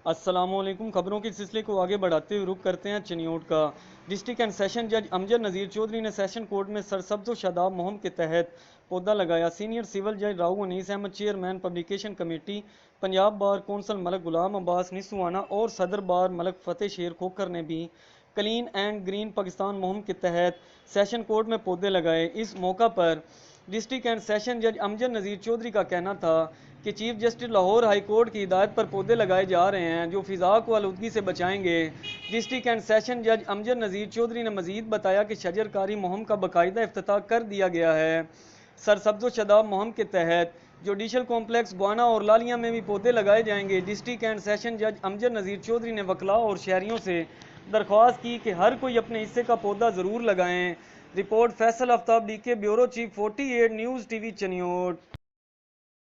अस्सलामुअलैकुम। खबरों के सिलसिले को आगे बढ़ाते हुए रुख करते हैं चनियोट का। डिस्ट्रिक्ट एंड सेशन जज अमजद नज़ीर चौधरी ने सेशन कोर्ट में सरसब्ज व शादाब मुहिम के तहत पौधा लगाया। सीनियर सिविल जज Rao Anees Ahmad, chairman publication committee Punjab bar council Malak Ghulam Abbas Nisuana और सदर बार मलक फ़तेह शेर खोखर ने भी क्लीन एंड ग्रीन पाकिस्तान मुहिम के तहत सेशन कोर्ट में पौधे लगाए। इस मौका पर डिस्ट्रिक्ट एंड सेशन जज अमजद नज़ीर चौधरी का कहना था कि chief justice Lahore high court की हिदायत पर पौधे लगाए जा रहे हैं जो फ़िज़ा को आलूदगी से बचाएंगे। डिस्ट्रिक्ट एंड सेशन जज अमजद नज़ीर चौधरी ने मजीद बताया कि शजरकारी मुहिम का बाकायदा इफ्तिताह कर दिया गया है। सरसब्ज़ो शदाब मुहिम के तहत जुडिशल कॉम्प्लेक्स बुआना और लालिया में भी पौधे लगाए जाएंगे। डिस्ट्रिक्ट एंड सेशन जज अमजद नज़ीर चौधरी ने वकला और शहरियों से दरख्वास्त की कि हर कोई अपने हिस्से का पौधा ज़रूर लगाएं। Report Faisal Aftab, DK bureau chief, 48 news TV Chiniot.